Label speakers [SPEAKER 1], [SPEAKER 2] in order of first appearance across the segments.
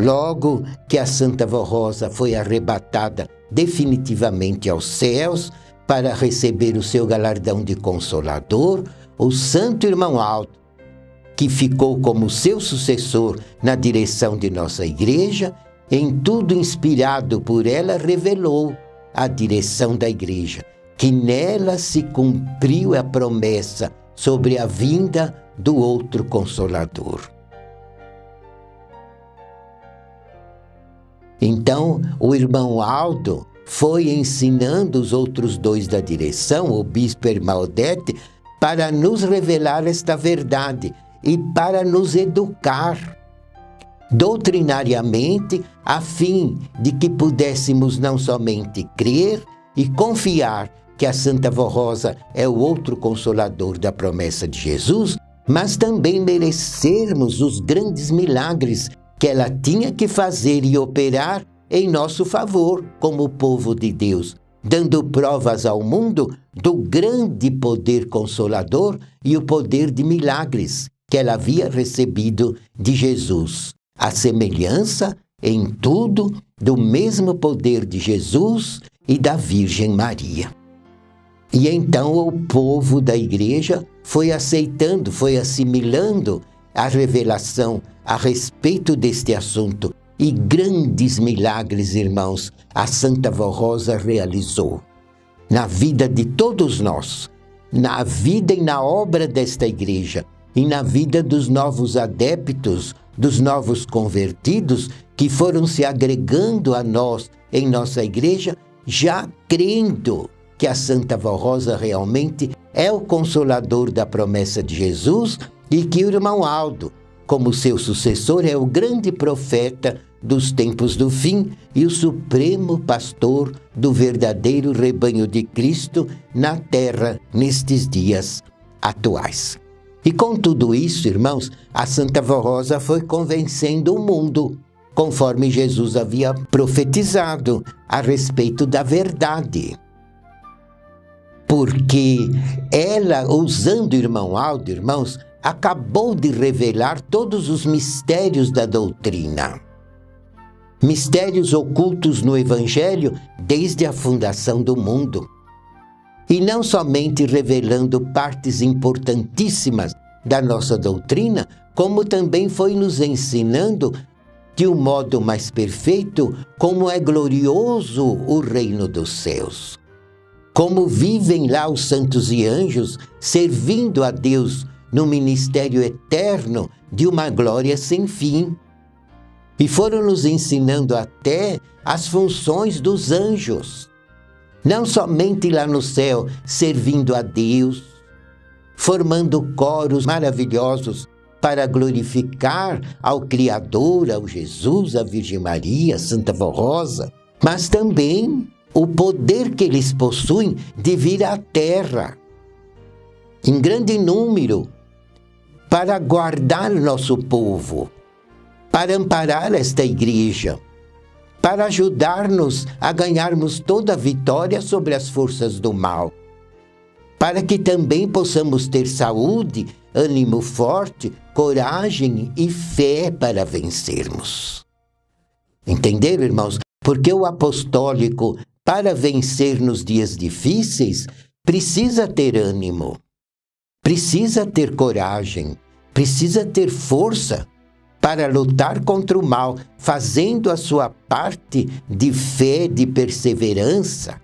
[SPEAKER 1] Logo que a Santa Vó Rosa foi arrebatada definitivamente aos céus para receber o seu galardão de Consolador, o Santo Irmão Aldo, que ficou como seu sucessor na direção de nossa Igreja, em tudo inspirado por ela, revelou a direção da Igreja, que nela se cumpriu a promessa sobre a vinda do outro Consolador. Então, o irmão Aldo foi ensinando os outros dois da direção, o bispo Ermaldete, para nos revelar esta verdade e para nos educar doutrinariamente, a fim de que pudéssemos não somente crer e confiar que a Santa Vó Rosa é o outro Consolador da promessa de Jesus, mas também merecermos os grandes milagres que ela tinha que fazer e operar em nosso favor como povo de Deus, dando provas ao mundo do grande poder consolador e o poder de milagres que ela havia recebido de Jesus. A semelhança em tudo do mesmo poder de Jesus e da Virgem Maria. E então o povo da Igreja foi aceitando, foi assimilando a revelação a respeito deste assunto, e grandes milagres, irmãos, a Santa Vó Rosa realizou na vida de todos nós, na vida e na obra desta Igreja, e na vida dos novos adeptos, dos novos convertidos, que foram se agregando a nós em nossa Igreja, já crendo que a Santa Vó Rosa realmente é o Consolador da promessa de Jesus e que o irmão Aldo, como seu sucessor, é o grande profeta dos tempos do fim e o supremo pastor do verdadeiro rebanho de Cristo na terra nestes dias atuais. E com tudo isso, irmãos, a Santa Vó Rosa foi convencendo o mundo, conforme Jesus havia profetizado a respeito da verdade. Porque ela, usando o irmão Aldo, irmãos, acabou de revelar todos os mistérios da doutrina. Mistérios ocultos no Evangelho desde a fundação do mundo. E não somente revelando partes importantíssimas da nossa doutrina, como também foi nos ensinando de um modo mais perfeito como é glorioso o reino dos céus. Como vivem lá os santos e anjos servindo a Deus no ministério eterno de uma glória sem fim. E foram nos ensinando até as funções dos anjos. Não somente lá no céu, servindo a Deus, formando coros maravilhosos para glorificar ao Criador, ao Jesus, à Virgem Maria, Santa Vó Rosa, mas também o poder que eles possuem de vir à terra, em grande número, para guardar o nosso povo, para amparar esta Igreja, para ajudar-nos a ganharmos toda a vitória sobre as forças do mal, para que também possamos ter saúde, ânimo forte, coragem e fé para vencermos. Entenderam, irmãos? Porque o apostólico, para vencer nos dias difíceis, precisa ter ânimo, precisa ter coragem, precisa ter força para lutar contra o mal, fazendo a sua parte de fé, de perseverança,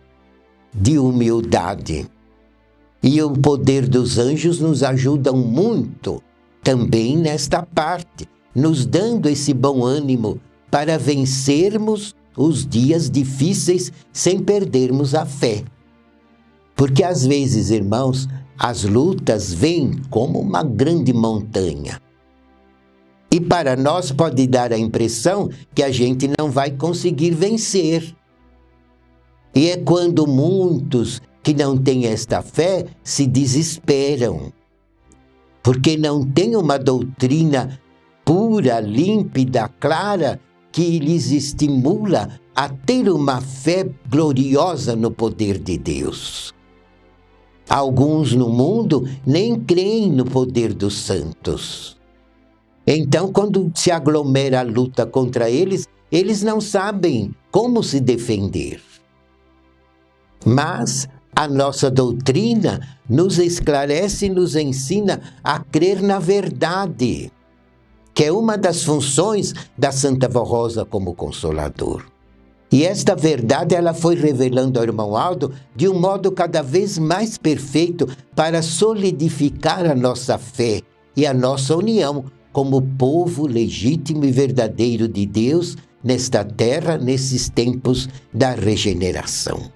[SPEAKER 1] de humildade. E o poder dos anjos nos ajuda muito também nesta parte, nos dando esse bom ânimo para vencermos os dias difíceis sem perdermos a fé. Porque às vezes, irmãos, as lutas vêm como uma grande montanha. E para nós pode dar a impressão que a gente não vai conseguir vencer. E é quando muitos que não têm esta fé se desesperam, porque não têm uma doutrina pura, límpida, clara, que lhes estimula a ter uma fé gloriosa no poder de Deus. Alguns no mundo nem creem no poder dos santos. Então, quando se aglomera a luta contra eles, eles não sabem como se defender. Mas a nossa doutrina nos esclarece e nos ensina a crer na verdade, que é uma das funções da Santa Vó Rosa como Consolador. E esta verdade ela foi revelando ao irmão Aldo de um modo cada vez mais perfeito para solidificar a nossa fé e a nossa união como povo legítimo e verdadeiro de Deus nesta terra, nesses tempos da regeneração.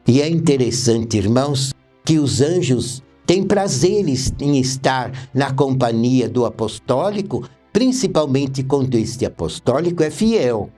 [SPEAKER 1] E é interessante, irmãos, que os anjos têm prazer em estar na companhia do apostólico, principalmente quando este apostólico é fiel.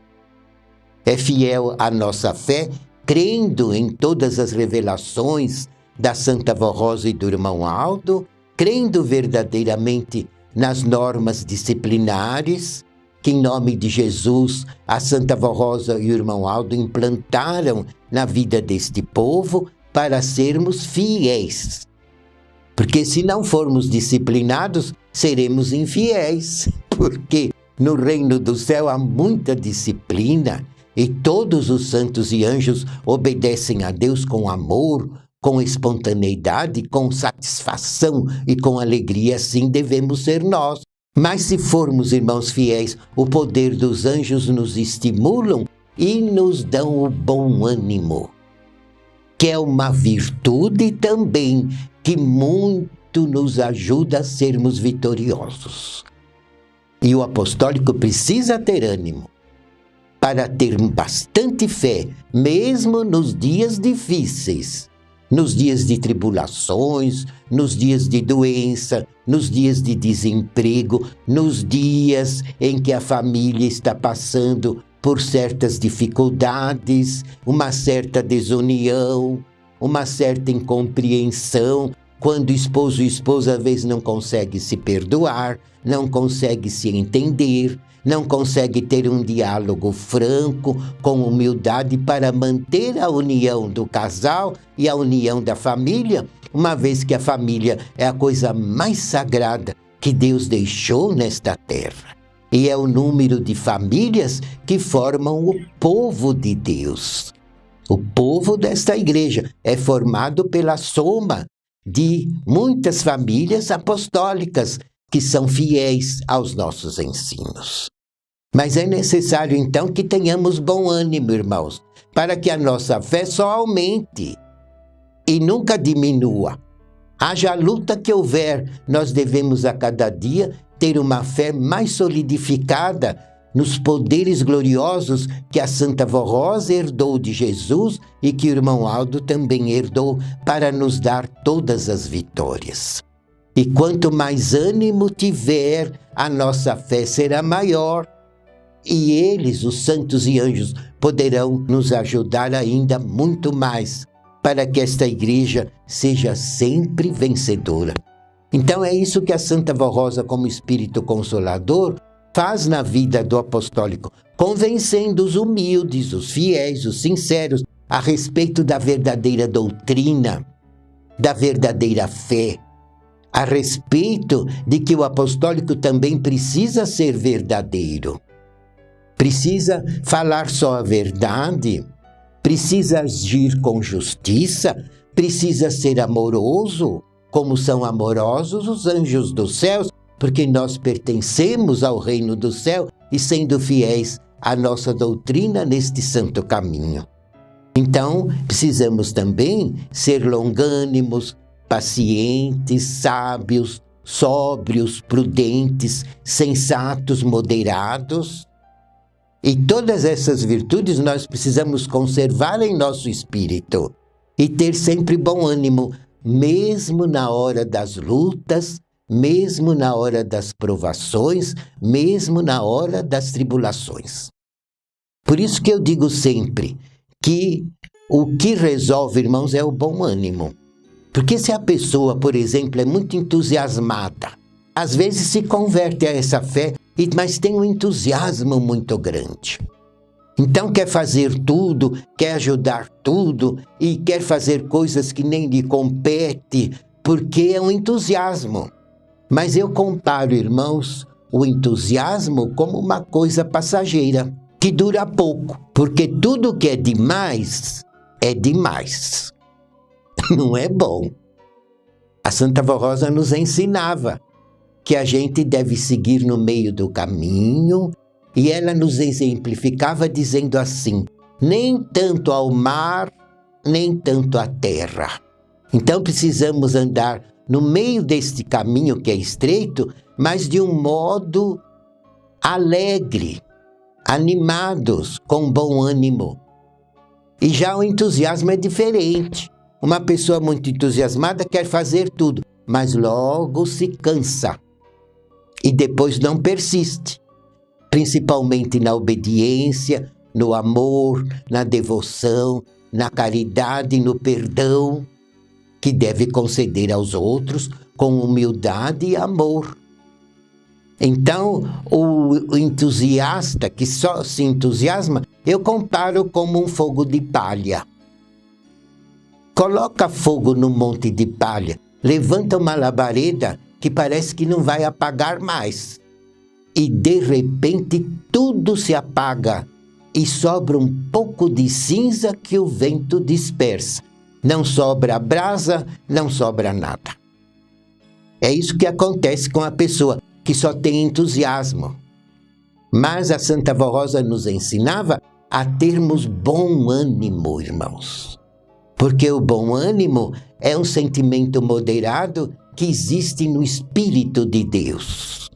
[SPEAKER 1] É fiel à nossa fé, crendo em todas as revelações da Santa Vó Rosa e do irmão Aldo, crendo verdadeiramente nas normas disciplinares, que em nome de Jesus a Santa Vó Rosa e o irmão Aldo implantaram na vida deste povo para sermos fiéis. Porque se não formos disciplinados, seremos infiéis, porque no reino do céu há muita disciplina, e todos os santos e anjos obedecem a Deus com amor, com espontaneidade, com satisfação e com alegria. Assim devemos ser nós. Mas se formos irmãos fiéis, o poder dos anjos nos estimulam e nos dão o bom ânimo, que é uma virtude também que muito nos ajuda a sermos vitoriosos. E o apostólico precisa ter ânimo para ter bastante fé, mesmo nos dias difíceis, nos dias de tribulações, nos dias de doença, nos dias de desemprego, nos dias em que a família está passando por certas dificuldades, uma certa desunião, uma certa incompreensão, quando esposo e esposa às vezes não conseguem se perdoar, não conseguem se entender, não consegue ter um diálogo franco, com humildade, para manter a união do casal e a união da família, uma vez que a família é a coisa mais sagrada que Deus deixou nesta terra. E é o número de famílias que formam o povo de Deus. O povo desta igreja é formado pela soma de muitas famílias apostólicas que são fiéis aos nossos ensinos. Mas é necessário, então, que tenhamos bom ânimo, irmãos, para que a nossa fé só aumente e nunca diminua. Haja a luta que houver, nós devemos a cada dia ter uma fé mais solidificada nos poderes gloriosos que a Santa Vó Rosa herdou de Jesus e que o irmão Aldo também herdou para nos dar todas as vitórias. E quanto mais ânimo tiver, a nossa fé será maior. E eles, os santos e anjos, poderão nos ajudar ainda muito mais para que esta igreja seja sempre vencedora. Então é isso que a Santa Vó Rosa, como Espírito Consolador, faz na vida do apostólico, convencendo os humildes, os fiéis, os sinceros, a respeito da verdadeira doutrina, da verdadeira fé, a respeito de que o apostólico também precisa ser verdadeiro. Precisa falar só a verdade, precisa agir com justiça, precisa ser amoroso, como são amorosos os anjos dos céus, porque nós pertencemos ao reino do céu e sendo fiéis à nossa doutrina neste santo caminho. Então, precisamos também ser longânimos, pacientes, sábios, sóbrios, prudentes, sensatos, moderados. E todas essas virtudes nós precisamos conservar em nosso espírito e ter sempre bom ânimo, mesmo na hora das lutas, mesmo na hora das provações, mesmo na hora das tribulações. Por isso que eu digo sempre que o que resolve, irmãos, é o bom ânimo. Porque se a pessoa, por exemplo, é muito entusiasmada, às vezes se converte a essa fé, mas tem um entusiasmo muito grande. Então quer fazer tudo, quer ajudar tudo e quer fazer coisas que nem lhe compete, porque é um entusiasmo. Mas eu comparo, irmãos, o entusiasmo como uma coisa passageira, que dura pouco, porque tudo que é demais, não é bom. A Santa Vó Rosa nos ensinava que a gente deve seguir no meio do caminho, e ela nos exemplificava dizendo assim: nem tanto ao mar, nem tanto à terra. Então precisamos andar no meio deste caminho que é estreito, mas de um modo alegre, animados, com bom ânimo. E já o entusiasmo é diferente. Uma pessoa muito entusiasmada quer fazer tudo, mas logo se cansa e depois não persiste, principalmente na obediência, no amor, na devoção, na caridade, no perdão, que deve conceder aos outros com humildade e amor. Então, o entusiasta que só se entusiasma, eu comparo como um fogo de palha. Coloca fogo no monte de palha, levanta uma labareda que parece que não vai apagar mais. E de repente tudo se apaga e sobra um pouco de cinza que o vento dispersa. Não sobra brasa, não sobra nada. É isso que acontece com a pessoa que só tem entusiasmo. Mas a Santa Vó Rosa nos ensinava a termos bom ânimo, irmãos. Porque o bom ânimo é um sentimento moderado que existe no Espírito de Deus.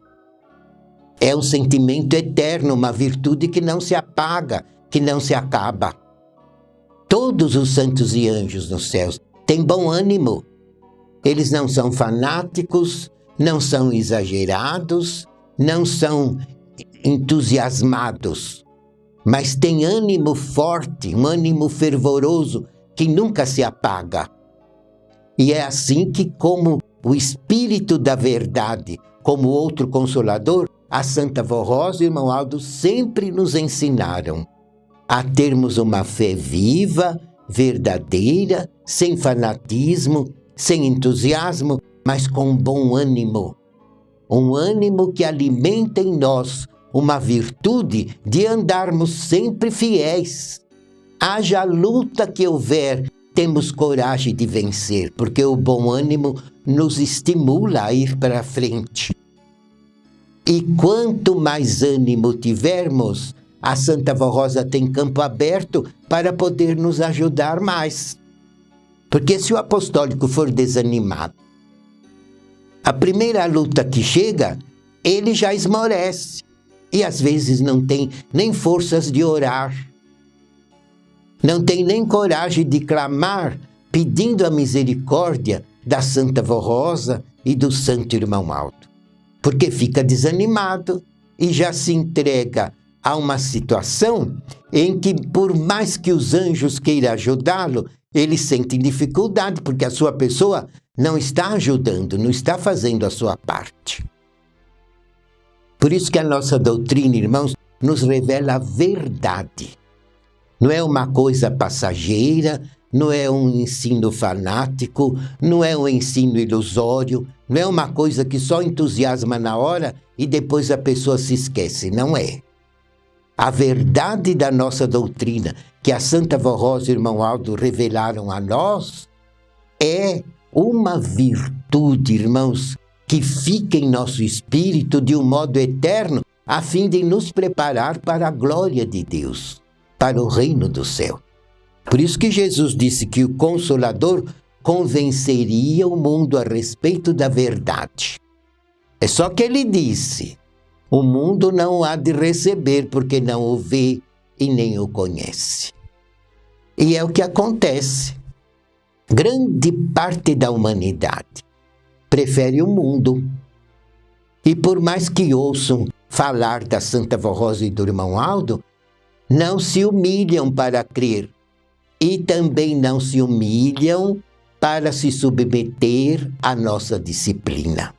[SPEAKER 1] É um sentimento eterno, uma virtude que não se apaga, que não se acaba. Todos os santos e anjos nos céus têm bom ânimo. Eles não são fanáticos, não são exagerados, não são entusiasmados, mas têm ânimo forte, um ânimo fervoroso que nunca se apaga. E é assim que, como o Espírito da Verdade, como outro Consolador, a Santa Vó Rosa e o irmão Aldo sempre nos ensinaram a termos uma fé viva, verdadeira, sem fanatismo, sem entusiasmo, mas com bom ânimo. Um ânimo que alimenta em nós uma virtude de andarmos sempre fiéis. Haja a luta que houver, temos coragem de vencer, porque o bom ânimo nos estimula a ir para frente. E quanto mais ânimo tivermos, a Santa Vó Rosa tem campo aberto para poder nos ajudar mais. Porque se o apostólico for desanimado, a primeira luta que chega, ele já esmorece. E às vezes não tem nem forças de orar. Não tem nem coragem de clamar, pedindo a misericórdia da Santa Vó Rosa e do Santo Irmão Aldo. Porque fica desanimado e já se entrega a uma situação em que, por mais que os anjos queiram ajudá-lo, ele sente dificuldade, porque a sua pessoa não está ajudando, não está fazendo a sua parte. Por isso que a nossa doutrina, irmãos, nos revela a verdade. Não é uma coisa passageira, não é um ensino fanático, não é um ensino ilusório, não é uma coisa que só entusiasma na hora e depois a pessoa se esquece, não é. A verdade da nossa doutrina, que a Santa Vó Rosa e o irmão Aldo revelaram a nós, é uma virtude, irmãos, que fica em nosso espírito de um modo eterno, a fim de nos preparar para a glória de Deus, para o reino do céu. Por isso que Jesus disse que o Consolador convenceria o mundo a respeito da verdade. É só que ele disse: o mundo não há de receber porque não o vê e nem o conhece. E é o que acontece. Grande parte da humanidade prefere o mundo. E por mais que ouçam falar da Santa Vó Rosa e do irmão Aldo, não se humilham para crer. E também não se humilham para se submeter à nossa disciplina.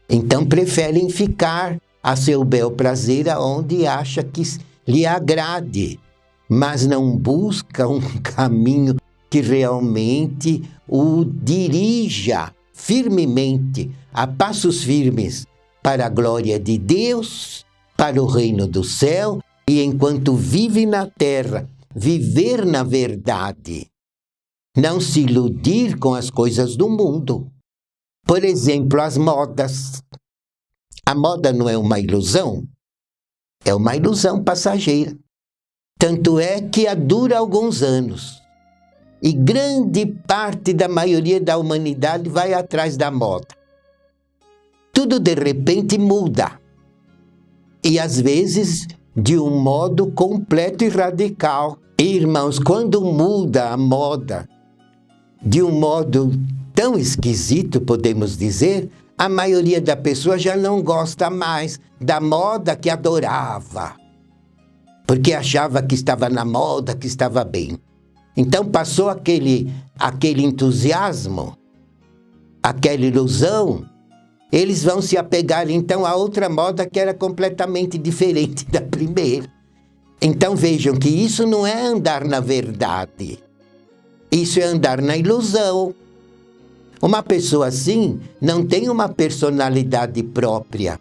[SPEAKER 1] Então preferem ficar a seu bel prazer aonde acha que lhe agrade, mas não busca um caminho que realmente o dirija firmemente, a passos firmes, para a glória de Deus, para o reino do céu, e enquanto vive na terra, viver na verdade. Não se iludir com as coisas do mundo. Por exemplo, as modas. A moda não é uma ilusão? É uma ilusão passageira. Tanto é que dura alguns anos. E grande parte da maioria da humanidade vai atrás da moda. Tudo de repente muda. E às vezes de um modo completo e radical. Irmãos, quando muda a moda de um modo tão esquisito, podemos dizer, a maioria da pessoa já não gosta mais da moda que adorava, porque achava que estava na moda, que estava bem. Então passou aquele entusiasmo, aquela ilusão, eles vão se apegar então a outra moda que era completamente diferente da primeira. Então vejam que isso não é andar na verdade, isso é andar na ilusão. Uma pessoa assim não tem uma personalidade própria,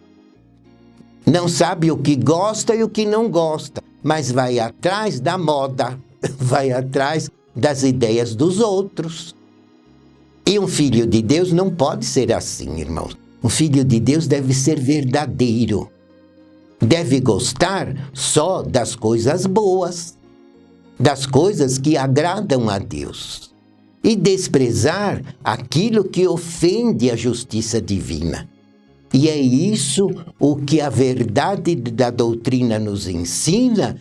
[SPEAKER 1] não sabe o que gosta e o que não gosta, mas vai atrás da moda, vai atrás das ideias dos outros. E um filho de Deus não pode ser assim, irmãos. Um filho de Deus deve ser verdadeiro. Deve gostar só das coisas boas, das coisas que agradam a Deus, e desprezar aquilo que ofende a justiça divina. E é isso o que a verdade da doutrina nos ensina,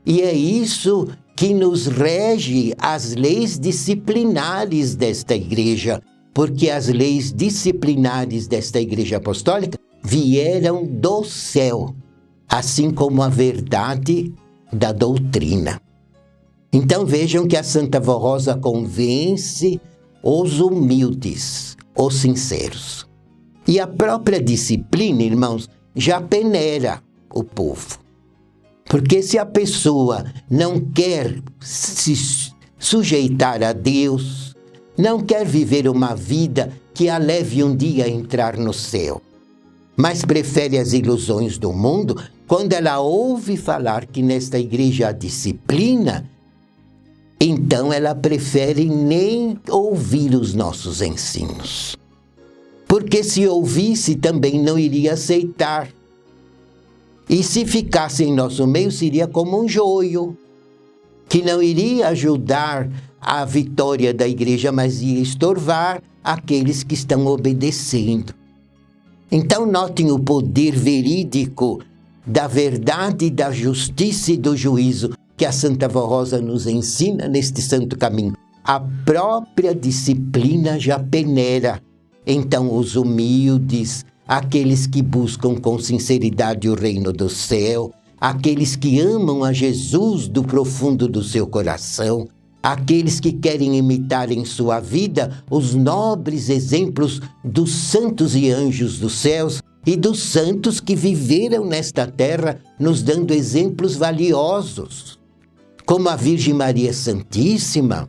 [SPEAKER 1] e é isso que nos rege as leis disciplinares desta igreja, porque as leis disciplinares desta igreja apostólica vieram do céu, assim como a verdade da doutrina. Então vejam que a Santa Vó Rosa convence os humildes, os sinceros. E a própria disciplina, irmãos, já peneira o povo. Porque se a pessoa não quer se sujeitar a Deus, não quer viver uma vida que a leve um dia a entrar no céu, mas prefere as ilusões do mundo, quando ela ouve falar que nesta igreja há disciplina, então ela prefere nem ouvir os nossos ensinos. Porque se ouvisse também não iria aceitar. E se ficasse em nosso meio seria como um joio, que não iria ajudar a vitória da igreja, mas ia estorvar aqueles que estão obedecendo. Então notem o poder verídico da verdade, da justiça e do juízo que a Santa Vó Rosa nos ensina neste santo caminho. A própria disciplina já peneira. Então os humildes, aqueles que buscam com sinceridade o reino do céu, aqueles que amam a Jesus do profundo do seu coração, aqueles que querem imitar em sua vida os nobres exemplos dos santos e anjos dos céus e dos santos que viveram nesta terra, nos dando exemplos valiosos, como a Virgem Maria Santíssima,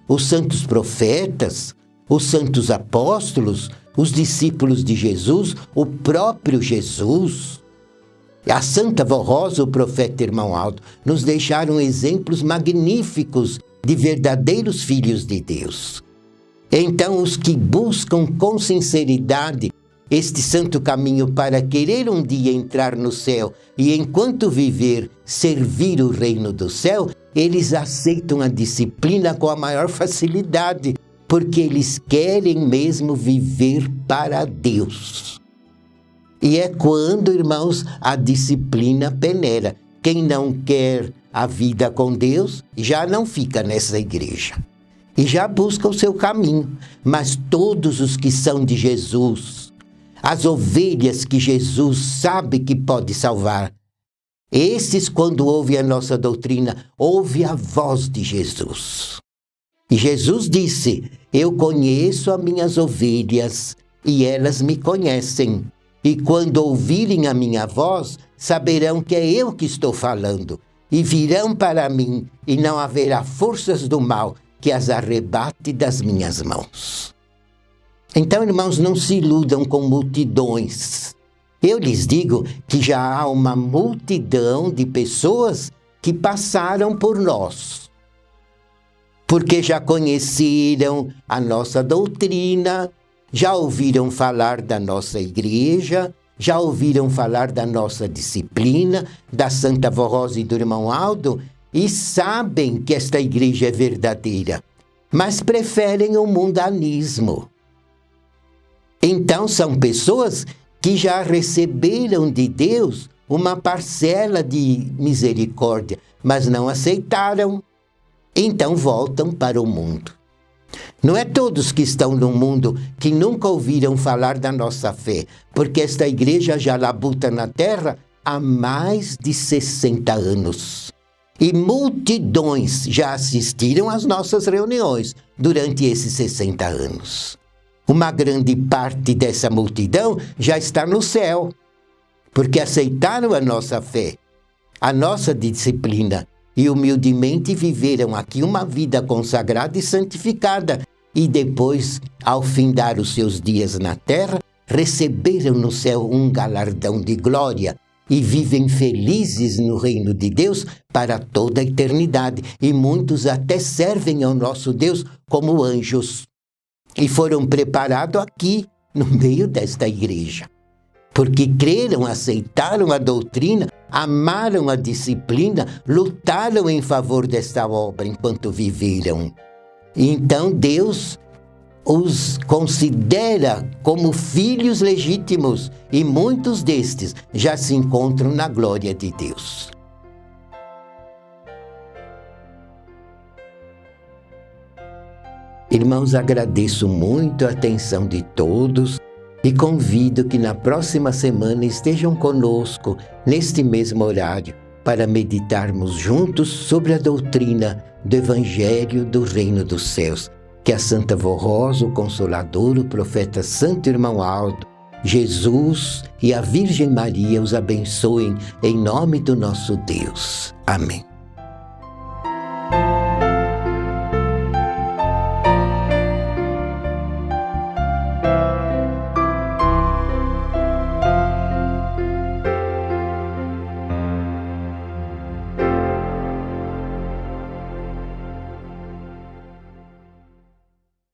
[SPEAKER 1] os santos profetas, os santos apóstolos, os discípulos de Jesus, o próprio Jesus. A Santa Vó Rosa, o profeta Irmão Aldo, nos deixaram exemplos magníficos de verdadeiros filhos de Deus. Então, os que buscam com sinceridade este santo caminho para querer um dia entrar no céu e, enquanto viver, servir o reino do céu, eles aceitam a disciplina com a maior facilidade, porque eles querem mesmo viver para Deus. E é quando, irmãos, a disciplina peneira. Quem não quer a vida com Deus já não fica nessa igreja e já busca o seu caminho. Mas todos os que são de Jesus, as ovelhas que Jesus sabe que pode salvar, esses, quando ouvem a nossa doutrina, ouvem a voz de Jesus. E Jesus disse: eu conheço as minhas ovelhas e elas me conhecem. E quando ouvirem a minha voz, saberão que é eu que estou falando. E virão para mim, e não haverá forças do mal que as arrebate das minhas mãos. Então, irmãos, não se iludam com multidões. Eu lhes digo que já há uma multidão de pessoas que passaram por nós, porque já conheceram a nossa doutrina, já ouviram falar da nossa igreja, já ouviram falar da nossa disciplina, da Santa Vó Rosa e do irmão Aldo, e sabem que esta igreja é verdadeira, mas preferem o mundanismo. Então são pessoas que já receberam de Deus uma parcela de misericórdia, mas não aceitaram, então voltam para o mundo. Não é todos que estão no mundo que nunca ouviram falar da nossa fé, porque esta igreja já labuta na terra há mais de 60 anos. E multidões já assistiram às nossas reuniões durante esses 60 anos. Uma grande parte dessa multidão já está no céu, porque aceitaram a nossa fé, a nossa disciplina, e humildemente viveram aqui uma vida consagrada e santificada, e depois, ao findar os seus dias na terra, receberam no céu um galardão de glória e vivem felizes no reino de Deus para toda a eternidade. E muitos até servem ao nosso Deus como anjos. E foram preparados aqui, no meio desta igreja. Porque creram, aceitaram a doutrina, amaram a disciplina, lutaram em favor desta obra enquanto viveram. E então Deus os considera como filhos legítimos e muitos destes já se encontram na glória de Deus. Irmãos, agradeço muito a atenção de todos e convido que na próxima semana estejam conosco neste mesmo horário para meditarmos juntos sobre a doutrina do Evangelho do Reino dos Céus. Que a Santa Vó Rosa, o Consolador, o Profeta Santo Irmão Aldo, Jesus e a Virgem Maria os abençoem em nome do nosso Deus. Amém.